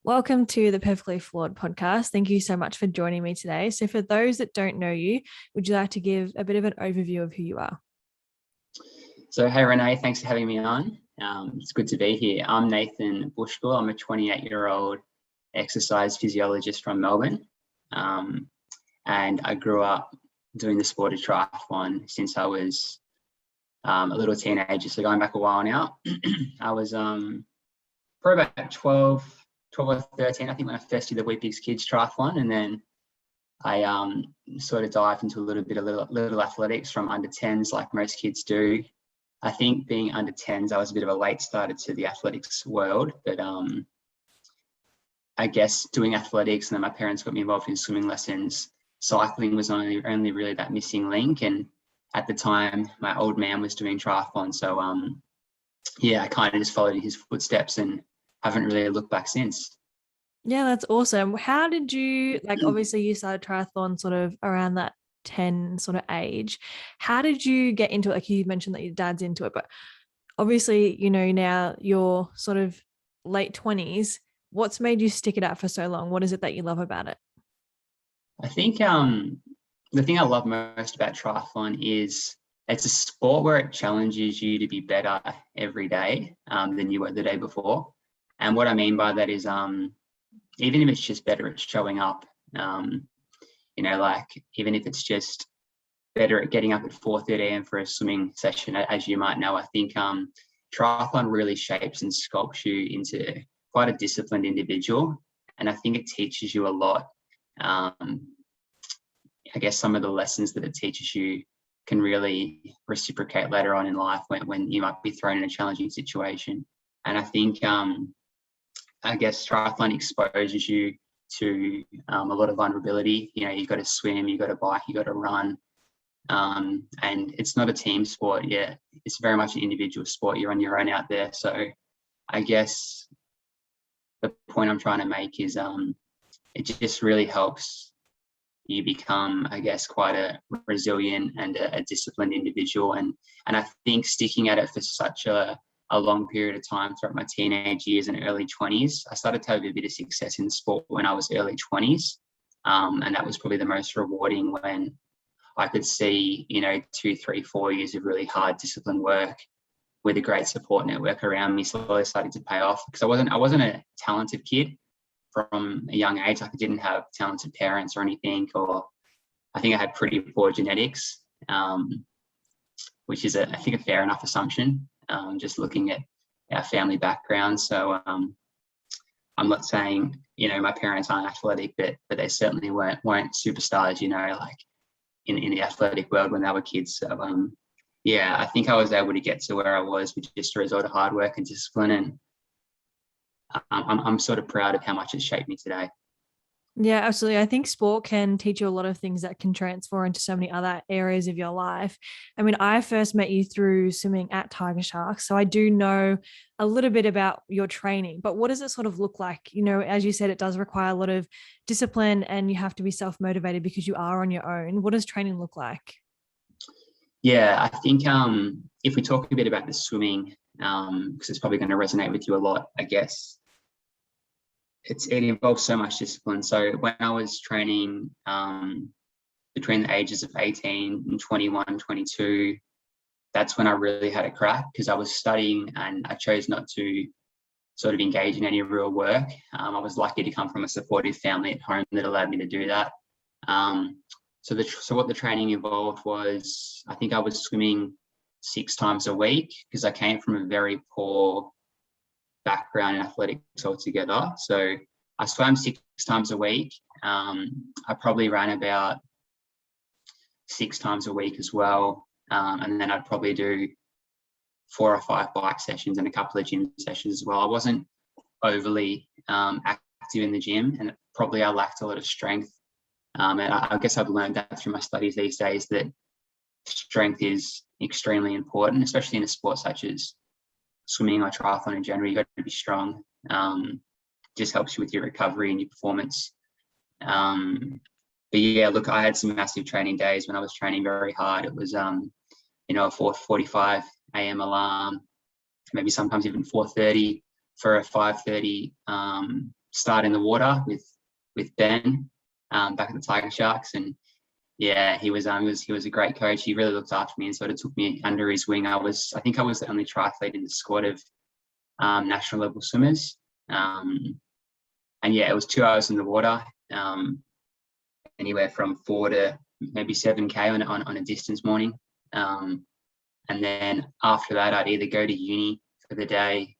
Welcome to the Perfectly Flawed podcast. Thank you so much for joining me today. So, for those that don't know you, would you like to give a bit of an overview of who you are? So, hey, Renee, thanks for having me on. It's good to be here. I'm Nathan Buschkuehl. I'm a 28-year-old exercise physiologist from Melbourne. And I grew up doing the sport of triathlon since I was a little teenager. So, going back a while now, I was probably about 12 or 13, I think, when I first did the Weet Bix Kids triathlon. And then I sort of dived into a little bit of little athletics from under 10s like most kids do. I think being under 10s, I was a bit of a late starter to the athletics world, but I guess doing athletics, and then my parents got me involved in swimming lessons. Cycling was only really that missing link, and at the time, my old man was doing triathlon, so I kind of just followed in his footsteps and haven't really looked back since. Yeah, that's awesome. How did you, obviously you started triathlon sort of around that 10 sort of age. How did you get into it? Like you mentioned that your dad's into it, but obviously, now you're sort of late 20s. What's made you stick it out for so long? What is it that you love about it? I think the thing I love most about triathlon is it's a sport where it challenges you to be better every day than you were the day before. And what I mean by that is even if it's just better at showing up, even if it's just better at getting up at 4:30 a.m. for a swimming session, as you might know, I think triathlon really shapes and sculpts you into quite a disciplined individual. And I think it teaches you a lot. I guess some of the lessons that it teaches you can really reciprocate later on in life when you might be thrown in a challenging situation. And I think, I guess triathlon exposes you to a lot of vulnerability. You've got to swim, you've got to bike, you've got to run. And it's not a team sport yet. It's very much an individual sport. You're on your own out there. So I guess the point I'm trying to make is it just really helps you become, I guess, quite a resilient and a disciplined individual. And I think sticking at it for such a long period of time throughout my teenage years and early 20s, I started to have a bit of success in the sport when I was early 20s. And that was probably the most rewarding when I could see, 2, 3, 4 years of really hard disciplined work with a great support network around me slowly started to pay off, because I wasn't a talented kid from a young age. Like I didn't have talented parents or anything, or I think I had pretty poor genetics, which is I think a fair enough assumption, just looking at our family background. So I'm not saying, my parents aren't athletic, but they certainly weren't superstars, like in the athletic world when they were kids. So I think I was able to get to where I was with just a result of hard work and discipline, and I'm sort of proud of how much it's shaped me today. Yeah, absolutely. I think sport can teach you a lot of things that can transfer into so many other areas of your life. I mean, I first met you through swimming at Tigersharks, so I do know a little bit about your training, but what does it sort of look like? As you said, it does require a lot of discipline and you have to be self-motivated because you are on your own. What does training look like? Yeah, I think if we talk a bit about the swimming, because it's probably going to resonate with you a lot, I guess, it involves so much discipline. So when I was training between the ages of 18 and 21, 22, that's when I really had a crack, because I was studying and I chose not to sort of engage in any real work. I was lucky to come from a supportive family at home that allowed me to do that. So what the training involved was, I think I was swimming 6 times a week, because I came from a very poor background in athletics altogether. So I swam 6 times a week. I probably ran about 6 times a week as well. And then I'd probably do 4 or 5 bike sessions and a couple of gym sessions as well. I wasn't overly active in the gym, and probably I lacked a lot of strength. And I guess I've learned that through my studies these days, that strength is extremely important, especially in a sport such as swimming or triathlon in general. You've got to be strong. Just helps you with your recovery and your performance. But yeah, look, I had some massive training days when I was training very hard. It was, a 4:45 a.m. alarm, maybe sometimes even 4:30 for a 5:30 start in the water with Ben back at the Tigersharks, and yeah, he was a great coach. He really looked after me and sort of took me under his wing. I think I was the only triathlete in the squad of national level swimmers, and yeah, it was 2 hours in the water, anywhere from 4 to maybe 7K on a distance morning. And then after that, I'd either go to uni for the day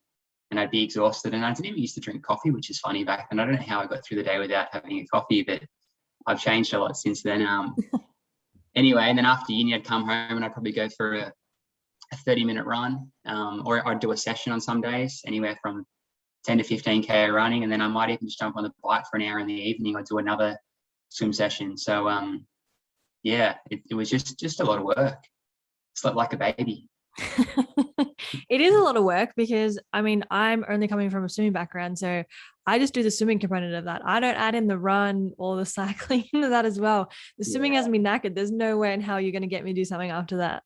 and I'd be exhausted. And I didn't even used to drink coffee, which is funny back then. I don't know how I got through the day without having a coffee, but I've changed a lot since then. Anyway, and then after uni, I'd come home and I'd probably go for a 30-minute run, or I'd do a session on some days, anywhere from 10 to 15K running. And then I might even just jump on the bike for an hour in the evening or do another swim session. So yeah, it was just a lot of work. Slept like a baby. It is a lot of work because I mean, I'm only coming from a swimming background, so I just do the swimming component of that. I don't add in the run or the cycling into that as well. The swimming has me knackered. There's no way in hell you're going to get me to do something after that.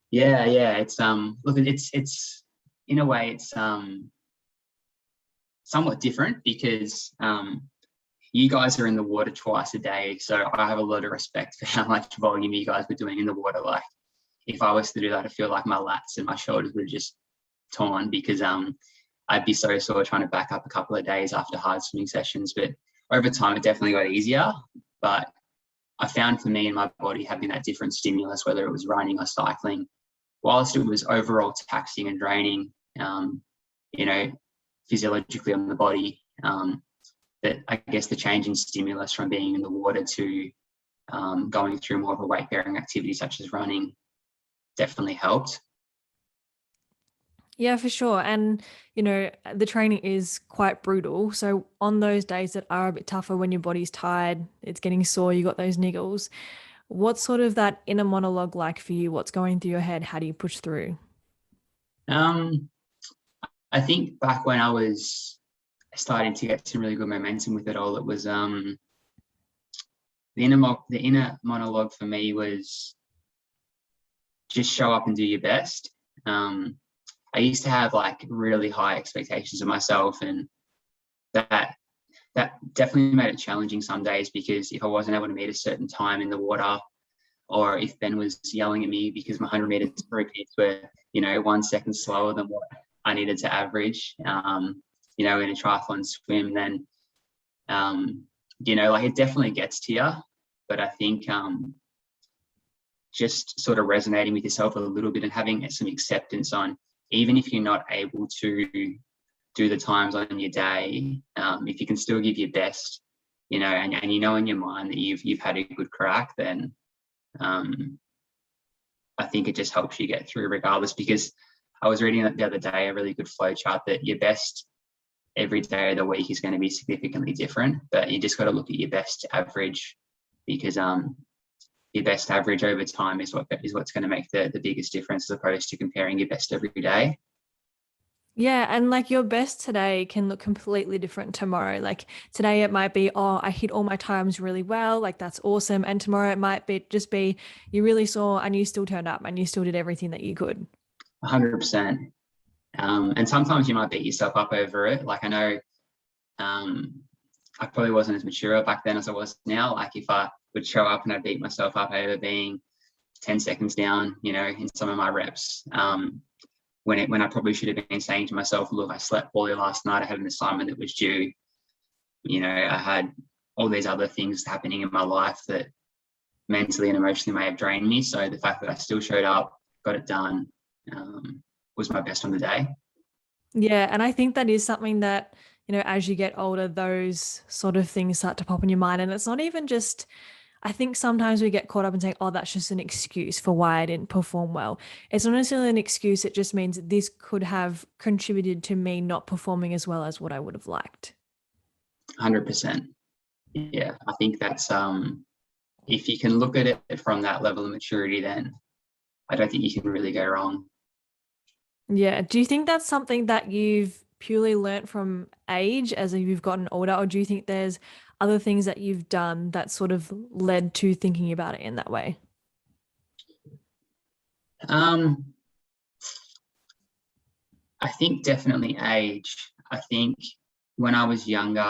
Yeah. It's look, it's in a way it's somewhat different because you guys are in the water twice a day, so I have a lot of respect for how much volume you guys were doing in the water. Like, if I was to do that, I feel like my lats and my shoulders would just torn because I'd be so sore trying to back up a couple of days after hard swimming sessions. But over time, it definitely got easier. But I found for me and my body having that different stimulus, whether it was running or cycling, whilst it was overall taxing and draining, physiologically on the body, that I guess the change in stimulus from being in the water to going through more of a weight-bearing activity such as running definitely helped. Yeah, for sure. And, the training is quite brutal. So on those days that are a bit tougher when your body's tired, it's getting sore, you got those niggles. What's sort of that inner monologue like for you? What's going through your head? How do you push through? I think back when I was starting to get some really good momentum with it all, it was the inner monologue for me was just show up and do your best. I used to have like really high expectations of myself, and that definitely made it challenging some days because if I wasn't able to meet a certain time in the water, or if Ben was yelling at me because my 100-meter repeats were 1 second slower than what I needed to average, in a triathlon swim, then like it definitely gets to you. But I think just sort of resonating with yourself a little bit and having some acceptance on, even if you're not able to do the times on your day, if you can still give your best, and in your mind that you've had a good crack, then I think it just helps you get through regardless. Because I was reading the other day a really good flow chart that your best every day of the week is going to be significantly different, but you just got to look at your best average, because your best average over time is what's going to make the biggest difference, as opposed to comparing your best every day. Yeah, and like your best today can look completely different tomorrow. Like today it might be, oh, I hit all my times really well, like that's awesome. And tomorrow it might be you really saw and you still turned up and you still did everything that you could. 100%. And sometimes you might beat yourself up over it. Like I know I probably wasn't as mature back then as I was now. Like if I would show up and I'd beat myself up over being 10 seconds down, in some of my reps, when I probably should have been saying to myself, look, I slept poorly last night, I had an assignment that was due, I had all these other things happening in my life that mentally and emotionally may have drained me. So the fact that I still showed up, got it done, was my best on the day. Yeah, and I think that is something that, as you get older, those sort of things start to pop in your mind. And it's not even just, I think sometimes we get caught up in saying, oh, that's just an excuse for why I didn't perform well. It's not necessarily an excuse. It just means this could have contributed to me not performing as well as what I would have liked. 100%. Yeah, I think that's, if you can look at it from that level of maturity, then I don't think you can really go wrong. Yeah. Do you think that's something that you've purely learnt from age as you've gotten older, or do you think there's other things that you've done that sort of led to thinking about it in that way? I think definitely age. I think when I was younger,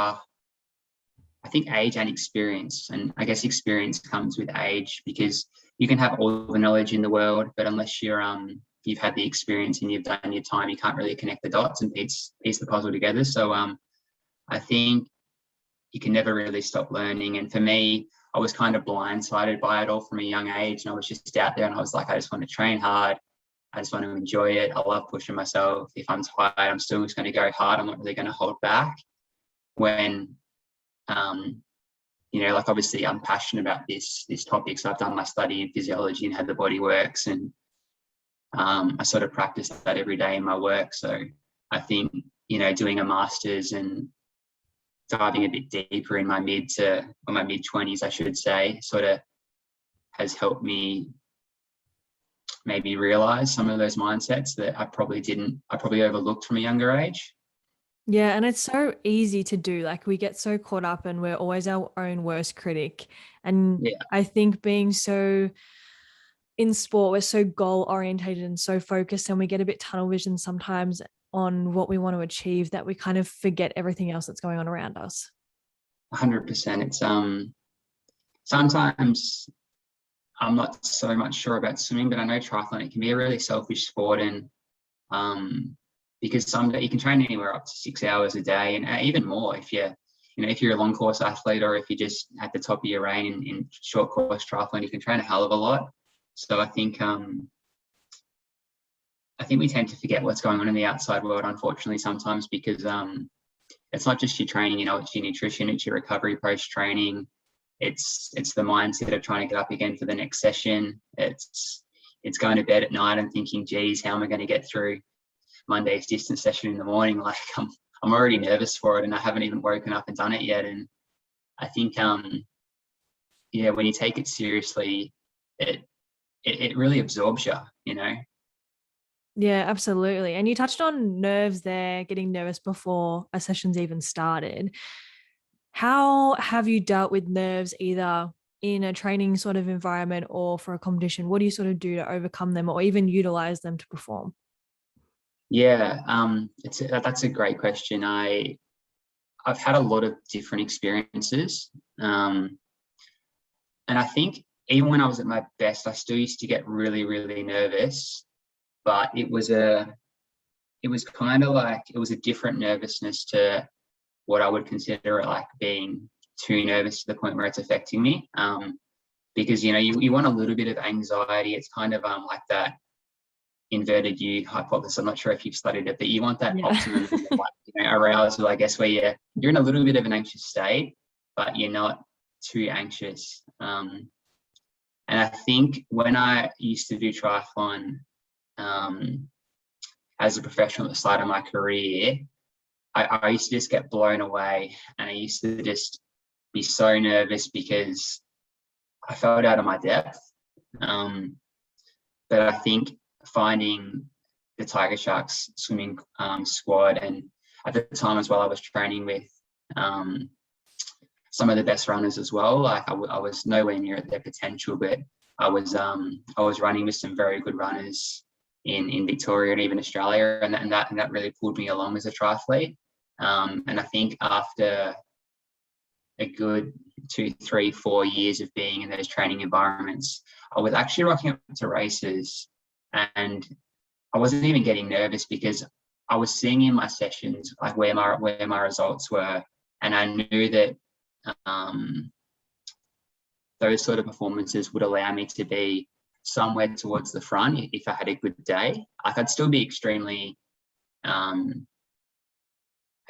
I think age and experience, and I guess experience comes with age, because you can have all the knowledge in the world, but unless you've had the experience and you've done your time, you can't really connect the dots and piece the puzzle together. So I think you can never really stop learning. And for me, I was kind of blindsided by it all from a young age, and I was just out there and I was like, I just want to train hard. I just want to enjoy it. I love pushing myself. If I'm tired, I'm still just going to go hard. I'm not really going to hold back. When like obviously I'm passionate about this topic, so I've done my study in physiology and how the body works, and I sort of practice that every day in my work. So I think doing a master's and diving a bit deeper in my mid 20s, I should say, sort of has helped me maybe realize some of those mindsets that I probably overlooked from a younger age. Yeah, and it's so easy to do. Like, we get so caught up and we're always our own worst critic. And Yeah, I think being so in sport, we're so goal orientated and so focused, and we get a bit tunnel vision sometimes on what we want to achieve, that we kind of forget everything else that's going on around us. 100%. It's sometimes I'm not so much sure about swimming, but I know triathlon, it can be a really selfish sport, and because someday you can train anywhere up to 6 hours a day, and even more if you're a long course athlete, or if you're just at the top of your reign in short course triathlon, you can train a hell of a lot. So I think we tend to forget what's going on in the outside world, unfortunately, sometimes, because it's not just your training, it's your nutrition, it's your recovery post-training, it's the mindset of trying to get up again for the next session. It's going to bed at night and thinking, geez, how am I going to get through Monday's distance session in the morning? Like, I'm already nervous for it, and I haven't even woken up and done it yet. And I think when you take it seriously, it really absorbs you. Yeah, absolutely. And you touched on nerves there, getting nervous before a session's even started. How have you dealt with nerves, either in a training sort of environment or for a competition? What do you sort of do to overcome them or even utilize them to perform? Yeah, that's a great question. I've had a lot of different experiences, and I think even when I was at my best, I still used to get really, really nervous. But it was kind of like, it was a different nervousness to what I would consider like being too nervous to the point where it's affecting me. Because you want a little bit of anxiety. It's kind of like that inverted U hypothesis. I'm not sure if you've studied it, but you want that optimum arousal, I guess, where you're in a little bit of an anxious state, but you're not too anxious. And I think when I used to do triathlon as a professional at the start of my career, I used to just get blown away, and I used to just be so nervous because I felt out of my depth. But I think finding the Tigersharks swimming squad, and at the time as well, I was training with some of the best runners as well. Like I was nowhere near at their potential, but I was running with some very good runners in Victoria and even Australia, and that really pulled me along as a triathlete. And I think after a good 2, 3, 4 years of being in those training environments, I was actually rocking up to races, and I wasn't even getting nervous because I was seeing in my sessions like where my results were, and I knew that those sort of performances would allow me to be somewhere towards the front if I had a good day. Like I'd still be extremely, I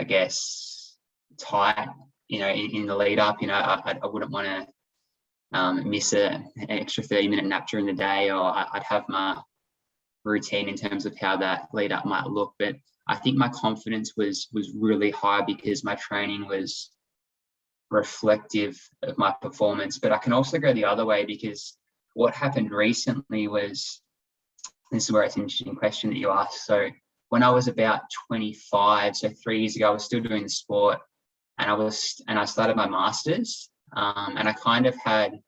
guess, tight, in the lead up. I wouldn't want to miss an extra 30-minute nap during the day, or I'd have my routine in terms of how that lead up might look. But I think my confidence was really high because my training was reflective of my performance. But I can also go the other way, because what happened recently was, this is where it's an interesting question that you asked. So when I was about 25, so 3 years ago, I was still doing the sport, and I started my master's, and I kind of had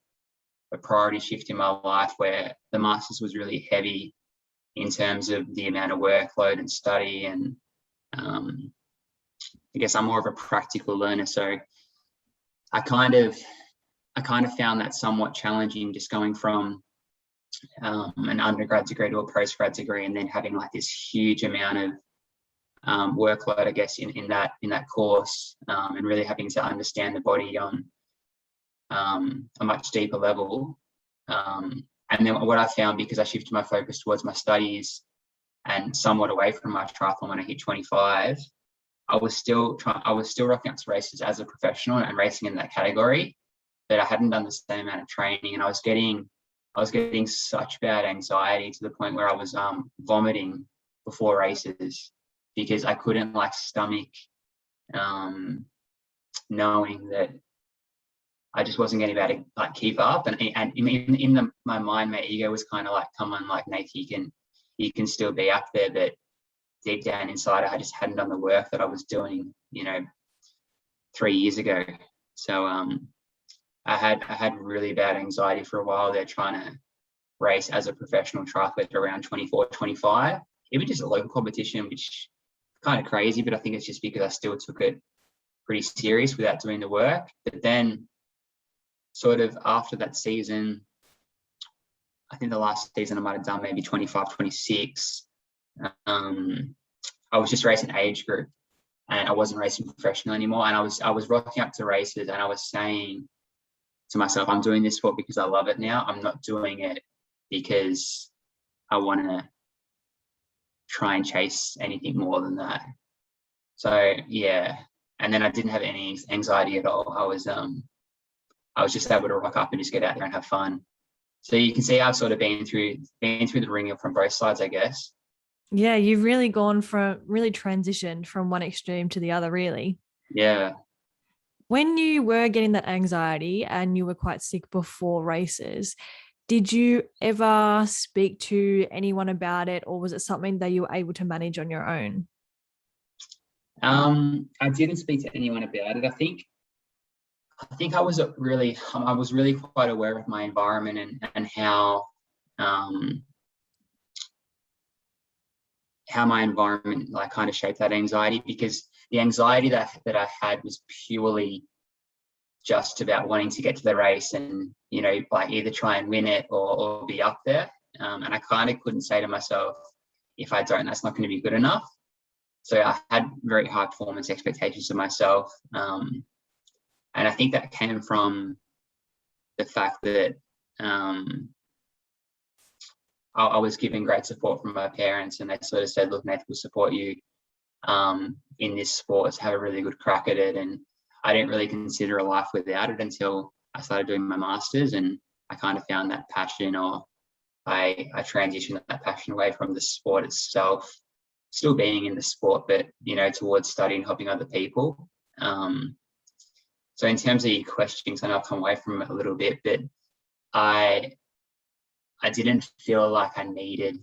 a priority shift in my life where the master's was really heavy in terms of the amount of workload and study and guess I'm more of a practical learner. So I kind of found that somewhat challenging, just going from an undergrad degree to a postgrad degree, and then having like this huge amount of workload, I guess, in that course, and really having to understand the body on a much deeper level. And then what I found, because I shifted my focus towards my studies and somewhat away from my triathlon when I hit 25, I was still rocking up to races as a professional and racing in that category, but I hadn't done the same amount of training, and I was getting such bad anxiety to the point where I was vomiting before races, because I couldn't like stomach knowing that I just wasn't going to be able to like keep up. And in my mind, my ego was kind of like, come on, like Nathan, you can still be up there. But deep down inside, I just hadn't done the work that I was doing, 3 years ago. So I had really bad anxiety for a while there, trying to race as a professional triathlete around 24, 25, even just a local competition, which kind of crazy, but I think it's just because I still took it pretty serious without doing the work. But then sort of after that season, I think the last season I might have done maybe 25, 26, I was just racing age group, and I wasn't racing professional anymore. And I was rocking up to races, and I was saying to myself, I'm doing this sport because I love it now. I'm not doing it because I want to try and chase anything more than that. So yeah, and then I didn't have any anxiety at all. I was just able to rock up and just get out there and have fun. So you can see I've sort of been through the ringer from both sides, I guess. Yeah, you've really transitioned from one extreme to the other, really. Yeah. When you were getting that anxiety and you were quite sick before races, did you ever speak to anyone about it, or was it something that you were able to manage on your own? I didn't speak to anyone about it. I think I was really quite aware of my environment and how my environment like kind of shaped that anxiety, because the anxiety that I had was purely just about wanting to get to the race and, like either try and win it or be up there. And I kind of couldn't say to myself, if I don't, that's not going to be good enough. So I had very high performance expectations of myself. And I think that came from the fact that I was given great support from my parents, and they sort of said, look, Nathan, we'll support you in this sport, to have a really good crack at it. And I didn't really consider a life without it until I started doing my masters, and I kind of found that passion, or I transitioned that passion away from the sport itself, still being in the sport, but, towards studying, helping other people. So in terms of your questions, I know I've come away from it a little bit, but I didn't feel like I needed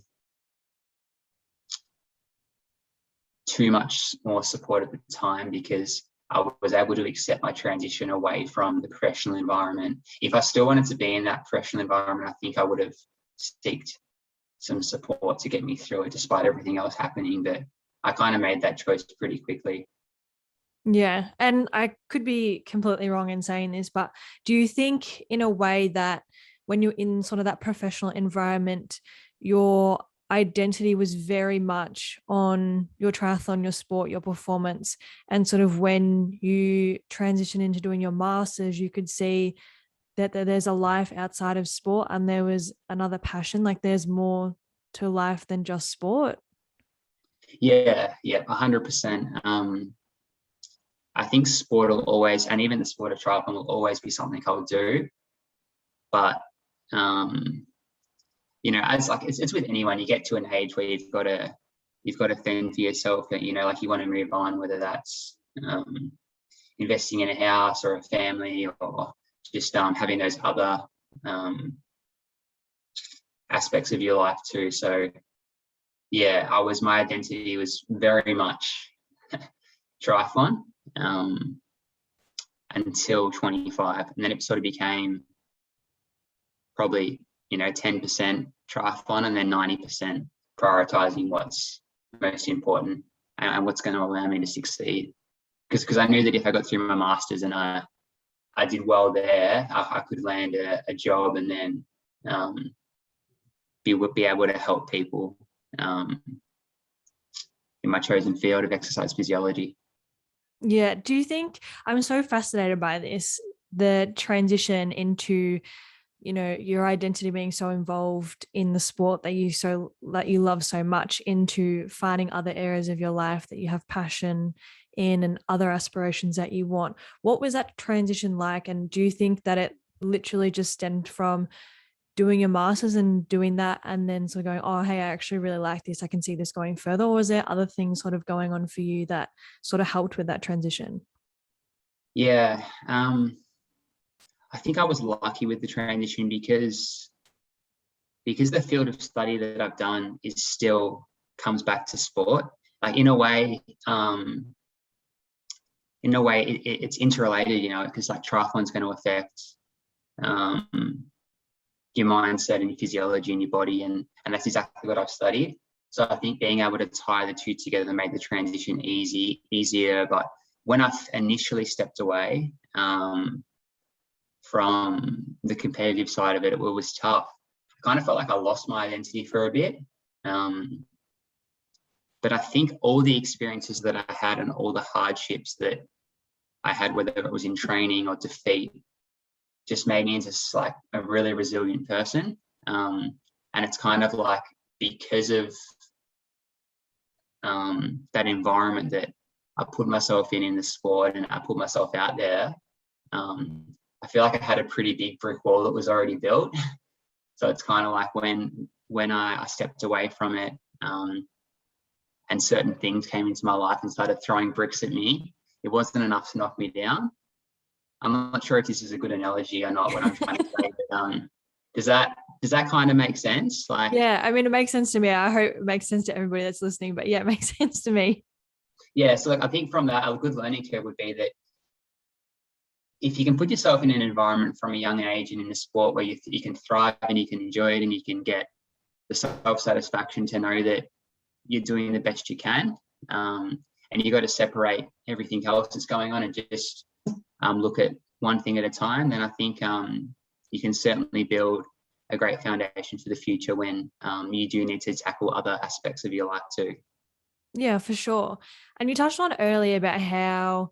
too much more support at the time, because I was able to accept my transition away from the professional environment. If I still wanted to be in that professional environment, I think I would have sought some support to get me through it, despite everything else happening. But I kind of made that choice pretty quickly. Yeah. And I could be completely wrong in saying this, but do you think in a way that when you're in sort of that professional environment, your identity was very much on your triathlon, your sport, your performance, and sort of when you transition into doing your masters, you could see that there's a life outside of sport and there was another passion, like there's more to life than just sport? Yeah, 100%. I think sport will always, and even the sport of triathlon will always be something I'll do. But as like it's with anyone, you get to an age where you've got to fend for yourself, that like you want to move on, whether that's investing in a house or a family, or just having those other aspects of your life too. So yeah, my identity was very much triathlon until 25, and then it sort of became probably 10% triathlon, and then 90% prioritizing what's most important and what's going to allow me to succeed because I knew that if I got through my masters and I did well there, I could land a job and then be able to help people in my chosen field of exercise physiology. Yeah. Do you think, I'm so fascinated by this, the transition into, your identity being so involved in the sport that you love so much, into finding other areas of your life that you have passion in and other aspirations that you want. What was that transition like? And do you think that it literally just stemmed from doing your masters and doing that and then sort of going, oh, hey, I actually really like this, I can see this going further? Or was there other things sort of going on for you that sort of helped with that transition? Yeah. I think I was lucky with the transition because the field of study that I've done is still comes back to sport. Like in a way, it's interrelated, because like triathlon is going to affect your mindset and your physiology and your body, and that's exactly what I've studied. So I think being able to tie the two together made the transition easier. But when I initially stepped away from the competitive side of it, it was tough. I kind of felt like I lost my identity for a bit. But I think all the experiences that I had and all the hardships that I had, whether it was in training or defeat, just made me into like a really resilient person. And it's kind of like because of that environment that I put myself in the sport and I put myself out there, I feel like I had a pretty big brick wall that was already built. So it's kind of like when I stepped away from it, and certain things came into my life and started throwing bricks at me, it wasn't enough to knock me down. I'm not sure if this is a good analogy or not, what I'm trying to say, but does that kind of make sense? Like, Yeah, I mean, it makes sense to me. I hope it makes sense to everybody that's listening, but yeah, it makes sense to me. Yeah, so like I think from that, a good learning curve would be that if you can put yourself in an environment from a young age and in a sport where you can thrive and you can enjoy it and you can get the self-satisfaction to know that you're doing the best you can, and you got to separate everything else that's going on and just look at one thing at a time, then I think you can certainly build a great foundation for the future when you do need to tackle other aspects of your life too. Yeah, for sure. And you touched on earlier about how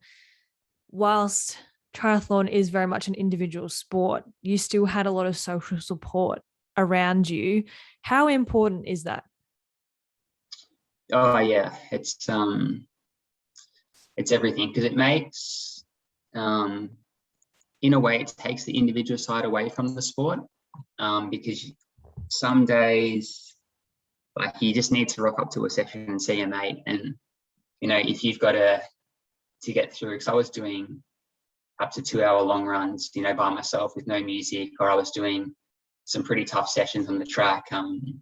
whilst triathlon is very much an individual sport, you still had a lot of social support around you. How important is that? Oh yeah, it's everything, because it makes in a way it takes the individual side away from the sport, because some days like you just need to rock up to a session and see a mate, and if you've got to get through, because I was doing up to 2-hour long runs, by myself with no music, or I was doing some pretty tough sessions on the track, and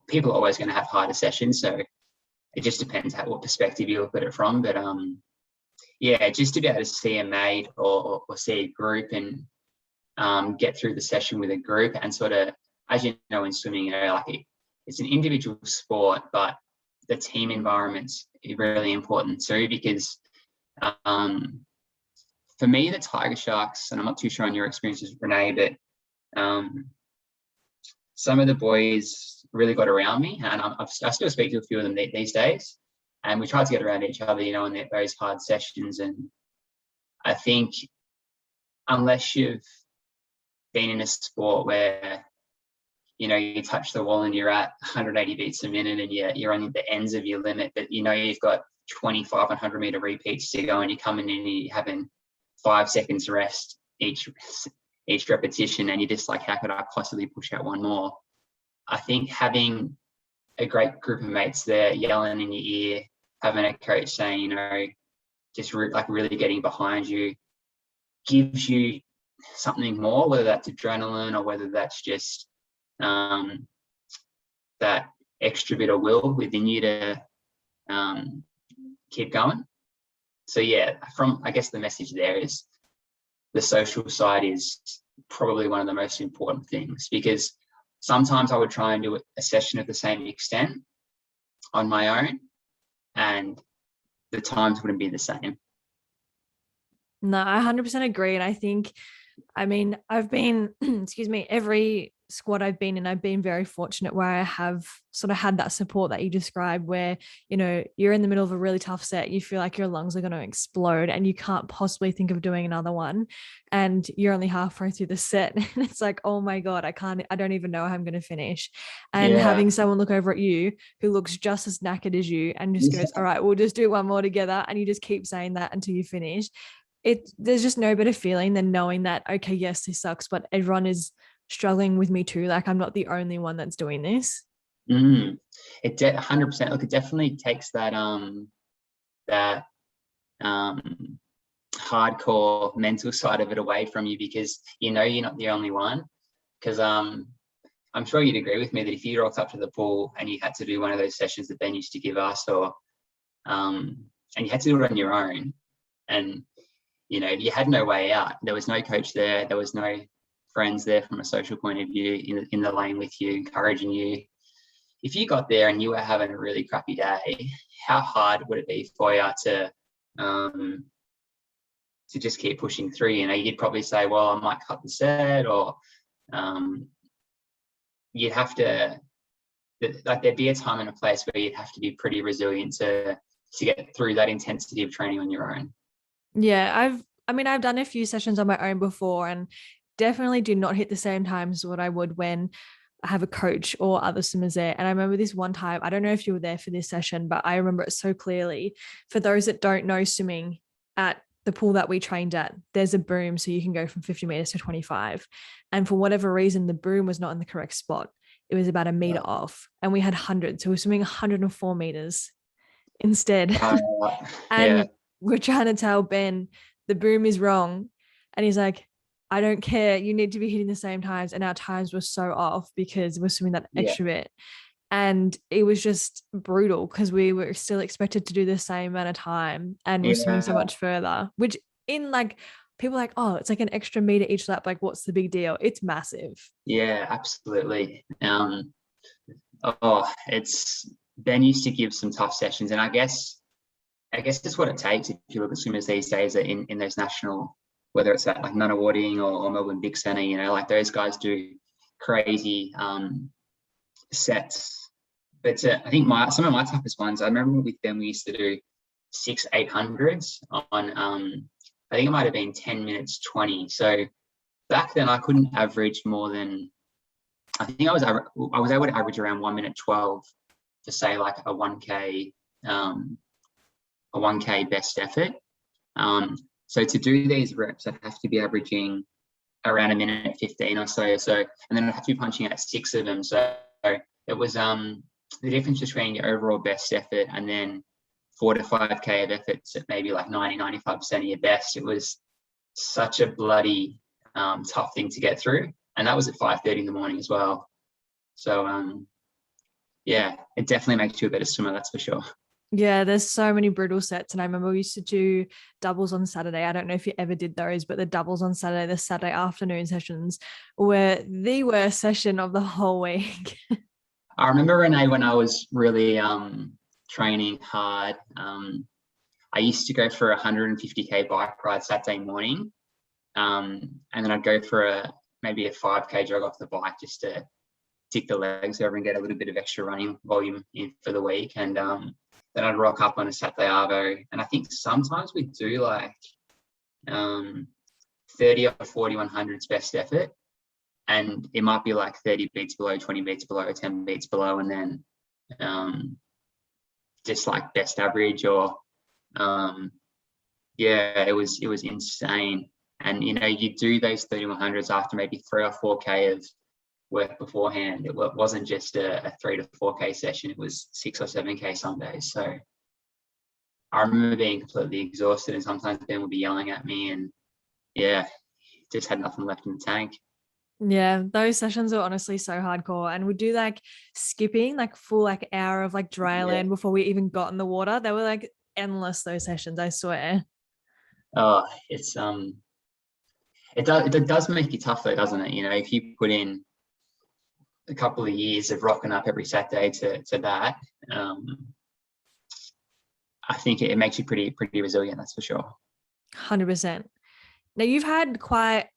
people are always going to have harder sessions, so it just depends what perspective you look at it from. But yeah, just to be able to see a mate or see a group and get through the session with a group, and sort of, as you know, in swimming, like it's an individual sport, but the team environment's really important too, because for me, the Tigersharks, and I'm not too sure on your experiences, Renee, but some of the boys really got around me, and I still speak to a few of them these days, and we try to get around each other, in those hard sessions. And I think unless you've been in a sport where you touch the wall and you're at 180 beats a minute and you're on the ends of your limit, but you've got 25 100-meter repeats to go, and you're coming in and you're having 5 seconds rest each repetition, and you're just like, how could I possibly push out one more? I think having a great group of mates there yelling in your ear, having a coach saying, just really getting behind you, gives you something more, whether that's adrenaline or whether that's just that extra bit of will within you to keep going. So yeah, I guess the message there is the social side is probably one of the most important things, because sometimes I would try and do a session of the same extent on my own, and the times wouldn't be the same. No, I 100% agree. And I think, I mean, I've been, excuse me, every squad I've been in, I've been very fortunate where I have sort of had that support that you described, where, you know, you're in the middle of a really tough set, you feel like your lungs are going to explode and you can't possibly think of doing another one. And you're only halfway through the set. And it's like, oh my God, I don't even know how I'm going to finish. And Yeah. having someone look over at you who looks just as knackered as you and just goes, all right, we'll just do one more together. And you just keep saying that until you finish. There's just no better feeling than knowing that, okay, yes, this sucks, but everyone is struggling with me too. Like, I'm not the only one that's doing this. It 100%. Look, it definitely takes that that hardcore mental side of it away from you, because you know you're not the only one. Because I'm sure you'd agree with me that if you rocked up to the pool and you had to do one of those sessions that Ben used to give us, or and you had to do it on your own, and you know, you had no way out. There was no coach there. There was no friends there from a social point of view in the lane with you, encouraging you. If you got there and you were having a really crappy day, how hard would it be for you to just keep pushing through? You know, you'd probably say, well, I might cut the set, or you'd have to, like, there'd be a time and a place where you'd have to be pretty resilient to get through that intensity of training on your own. Yeah, I've done a few sessions on my own before and definitely do not hit the same times as what I would when I have a coach or other swimmers there. And I remember this one time, I don't know if you were there for this session, but I remember it so clearly. For those that don't know swimming, at the pool that we trained at, there's a boom so you can go from 50 meters to 25. And for whatever reason, the boom was not in the correct spot. It was about a meter off, and we had hundreds. So we were swimming 104 meters instead. And we're trying to tell Ben the boom is wrong. And he's like, I don't care. You need to be hitting the same times. And our times were so off because we're swimming that extra bit. And it was just brutal because we were still expected to do the same amount of time and we're swimming so much further, which in like, people are like, oh, it's like an extra meter each lap. Like, what's the big deal? It's massive. Yeah, absolutely. Ben used to give some tough sessions, and I guess that's what it takes. If you look at swimmers these days in those national, whether it's at like Nunawading or Melbourne Big Centre, you know, like those guys do crazy sets. But I think some of my toughest ones, I remember with them, we used to do 6 800s on, I think it might have been 10 minutes 20. So back then I couldn't average more than, I think I was able to average around 1 minute 12 to say like a 1K best effort. So to do these reps, I'd have to be averaging around 1 minute 15 or so. And then I'd have to be punching out 6 of them. So it was the difference between your overall best effort and then 4 to 5K of efforts at maybe like 90-95% of your best. It was such a bloody tough thing to get through. And that was at 5:30 in the morning as well. So yeah, it definitely makes you a better swimmer, that's for sure. Yeah, there's so many brutal sets. And I remember we used to do doubles on Saturday. I don't know if you ever did those, but the doubles on Saturday, the Saturday afternoon sessions were the worst session of the whole week. I remember, Renee, when I was really training hard, I used to go for a 150K bike ride Saturday morning. And then I'd go for maybe a 5K jog off the bike just to tick the legs over and get a little bit of extra running volume in for the week. And then I'd rock up on a Saturday arvo. And I think sometimes we do like 30 or 40 100s best effort. And it might be like 30 beats below, 20 beats below, 10 beats below, and then just like best average or it was insane. And you know, you do those 30 100s after maybe 3 or 4K of work beforehand. It wasn't just a 3 to 4K session, it was 6 or 7K some days. So I remember being completely exhausted, and sometimes Ben would be yelling at me, and just had nothing left in the tank. Yeah, those sessions are honestly so hardcore. And we do like skipping, like full like hour of like dry land before we even got in the water. They were like endless, those sessions, I swear. Oh, it's it does make it tough though, doesn't it? You know, if you put in a couple of years of rocking up every Saturday to that, I think it makes you pretty resilient, that's for sure. 100%. Now you've had quite,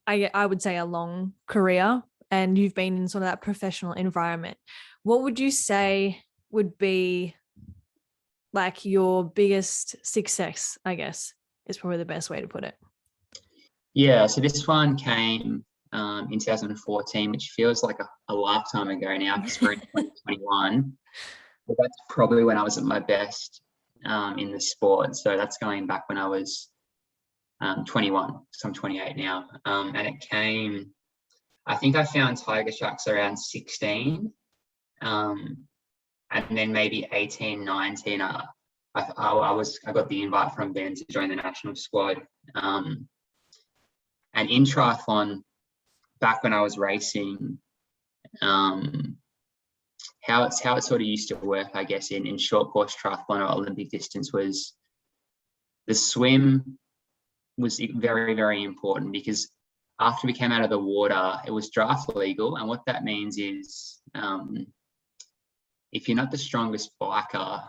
I would say, a long career, and you've been in sort of that professional environment. What would you say would be like your biggest success, I guess, is probably the best way to put it? Yeah, so this one came in 2014, which feels like a lifetime ago now because we're in 2021. But that's probably when I was at my best in the sport. So that's going back when I was 21, so I'm 28 now. And it came, I think I found Tigersharks around 16. And then maybe 18, 19, I got the invite from Ben to join the national squad. And in triathlon, back when I was racing, how it sort of used to work, I guess, in short course triathlon or Olympic distance was the swim was very, very important, because after we came out of the water, it was draft legal. And what that means is if you're not the strongest biker,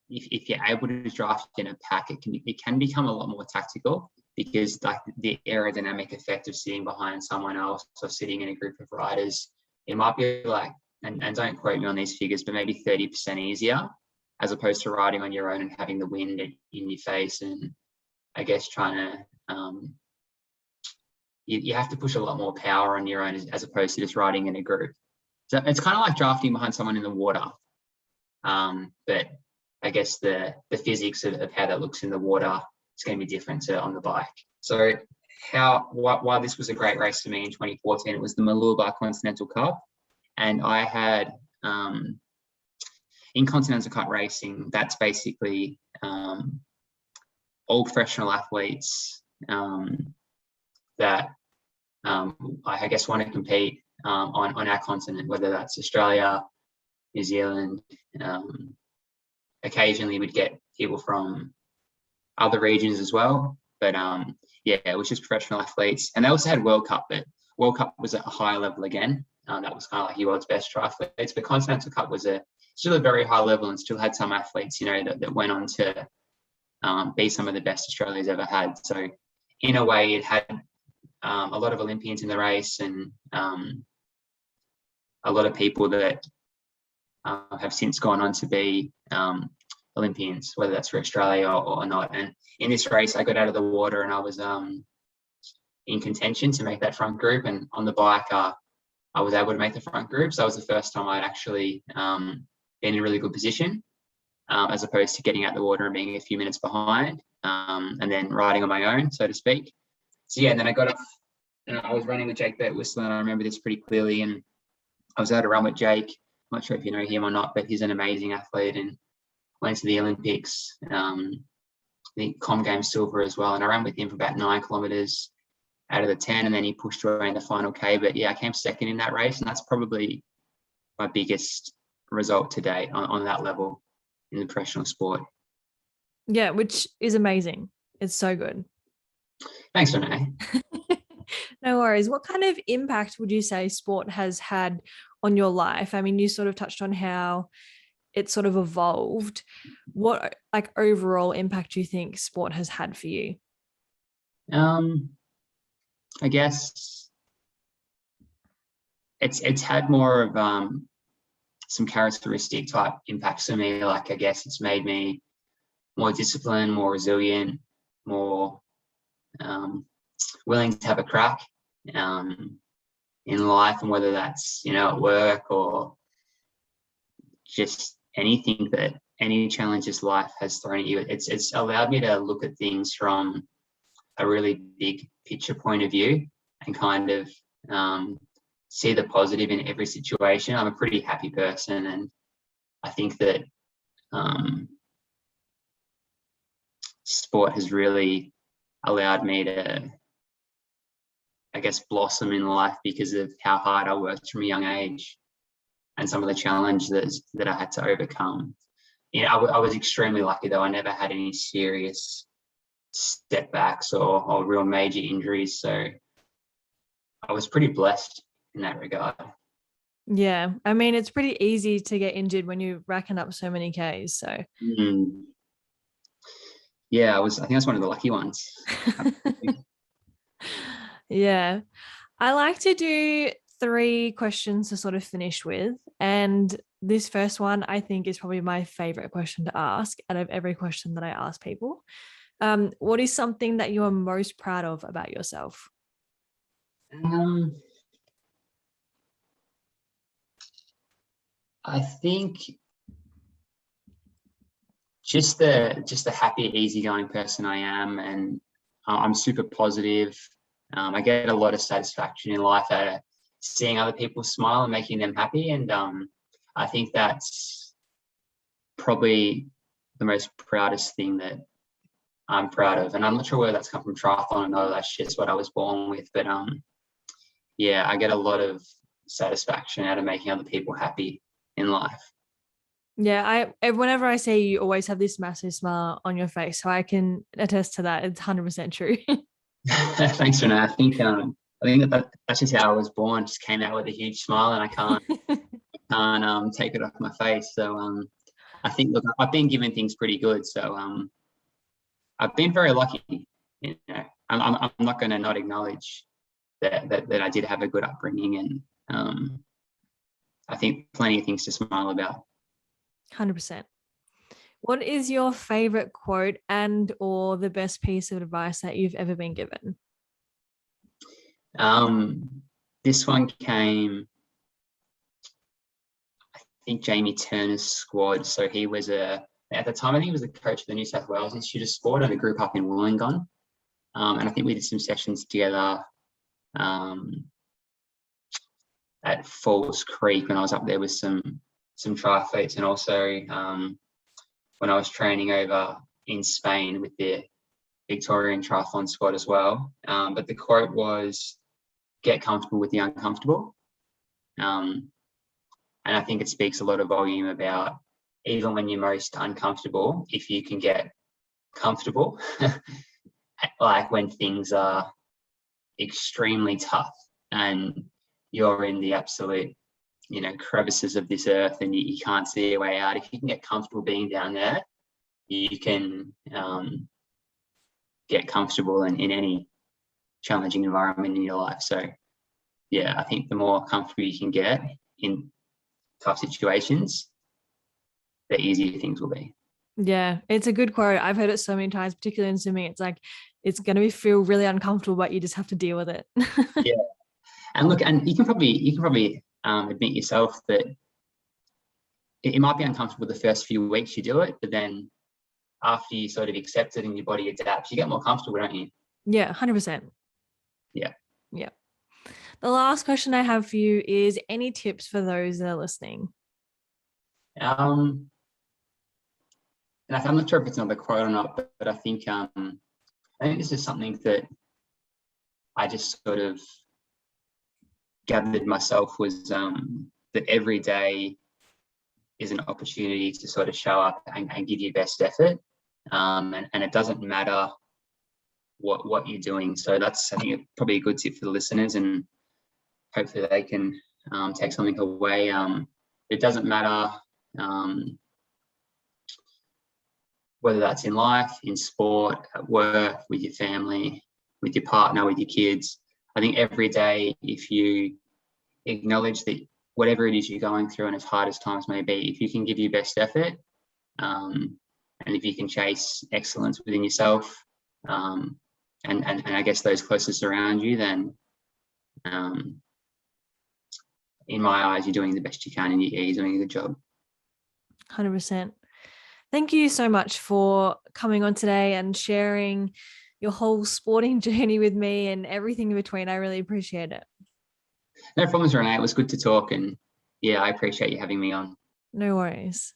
if you're able to draft in a pack, it can become a lot more tactical, because like the aerodynamic effect of sitting behind someone else or sitting in a group of riders, it might be like, and don't quote me on these figures, but maybe 30% easier, as opposed to riding on your own and having the wind in your face, and I guess trying to, you have to push a lot more power on your own as opposed to just riding in a group. So it's kind of like drafting behind someone in the water. But I guess the physics of how that looks in the water is going to be different to on the bike. So why this was a great race for me in 2014, it was the Maluba Continental Cup. And I had, in Continental Cup racing, that's basically all professional athletes that I guess want to compete on our continent, whether that's Australia, New Zealand. Occasionally we'd get people from other regions as well, but yeah, it was just professional athletes. And they also had World Cup, but World Cup was at a higher level again. That was kind of like your world's best triathletes, but Continental Cup was still a very high level, and still had some athletes, that went on to be some of the best Australia's ever had. So in a way, it had a lot of Olympians in the race, and a lot of people that have since gone on to be Olympians, whether that's for Australia or not. And in this race, I got out of the water and I was in contention to make that front group. And on the bike, I was able to make the front group. So that was the first time I'd actually been in a really good position, as opposed to getting out the water and being a few minutes behind, and then riding on my own, so to speak. So yeah, and then I got off, and I was running with Jake Whistler, and I remember this pretty clearly. And I was able to run with Jake. I'm not sure if you know him or not, but he's an amazing athlete and went to the Olympics, the Com Games silver as well. And I ran with him for about 9 kilometers out of the 10, and then he pushed away in the final K. But yeah, I came second in that race, and that's probably my biggest result to date on that level in the professional sport. Yeah, which is amazing. It's so good. Thanks, Renee. No worries. What kind of impact would you say sport has had on your life? I mean, you sort of touched on how it sort of evolved. What like overall impact do you think sport has had for you? I guess it's had more of some characteristic type impacts for me. Like, I guess it's made me more disciplined, more resilient, more willing to have a crack in life, and whether that's at work or just anything, that any challenges life has thrown at you, it's allowed me to look at things from a really big picture point of view and kind of see the positive in every situation. I'm a pretty happy person, and I think that sport has really allowed me to, I guess, blossom in life because of how hard I worked from a young age and some of the challenges that I had to overcome. I was extremely lucky, though. I never had any serious setbacks or real major injuries. So I was pretty blessed in that regard. Yeah. I mean, it's pretty easy to get injured when you're racking up so many Ks. So Yeah, I think I was one of the lucky ones. Yeah. I like to do 3 questions to sort of finish with. And this first one, I think, is probably my favorite question to ask out of every question that I ask people. What is something that you are most proud of about yourself? Um, I think just the happy, easygoing person I am, and I'm super positive. I get a lot of satisfaction in life out of seeing other people smile and making them happy, and I think that's probably the most proudest thing that I'm proud of. And I'm not sure whether that's come from triathlon or no, that's just what I was born with. But yeah, I get a lot of satisfaction out of making other people happy in life. Yeah, whenever I say you always have this massive smile on your face, so I can attest to that. It's 100% true. Thanks, Renee. I think that's just how I was born. Just came out with a huge smile, and I can't take it off my face. So I think, look, I've been given things pretty good. So I've been very lucky. You know, I'm not going to not acknowledge that I did have a good upbringing, and I think plenty of things to smile about. 100%. What is your favorite quote and or the best piece of advice that you've ever been given? This one came, I think, Jamie Turner's squad. So he was at the time, I think he was the coach of the New South Wales Institute of Sport and a group up in Wollongong. And I think we did some sessions together at Falls Creek when I was up there with some triathletes, and also when I was training over in Spain with the Victorian triathlon squad as well. But the quote was, "Get comfortable with the uncomfortable." And I think it speaks a lot of volume about, even when you're most uncomfortable, if you can get comfortable, like when things are extremely tough and you're in the absolute, crevices of this earth and you can't see your way out, if you can get comfortable being down there, you can get comfortable in any challenging environment in your life. So yeah, I think the more comfortable you can get in tough situations, the easier things will be. Yeah, it's a good quote. I've heard it so many times, particularly in swimming. It's like, it's going to feel really uncomfortable, but you just have to deal with it. Yeah. And look, and you can probably admit yourself that it might be uncomfortable the first few weeks you do it, but then after you sort of accept it and your body adapts, you get more comfortable, don't you? Yeah, 100%. Yeah. Yeah. The last question I have for you is, any tips for those that are listening? And I'm not sure if it's another quote or not, but I think this is something that I just sort of gathered myself, was that every day is an opportunity to sort of show up and give your best effort, and it doesn't matter what you're doing. So that's, I think, probably a good tip for the listeners, and hopefully they can take something away. It doesn't matter whether that's in life, in sport, at work, with your family, with your partner, with your kids. I think every day, if you acknowledge that whatever it is you're going through, and as hard as times may be, if you can give your best effort, and if you can chase excellence within yourself, and I guess those closest around you, then in my eyes, you're doing the best you can, and you're doing a good job. 100%. Thank you so much for coming on today and sharing your whole sporting journey with me and everything in between. I really appreciate it. No problems, Renee. It was good to talk, and yeah, I appreciate you having me on. No worries.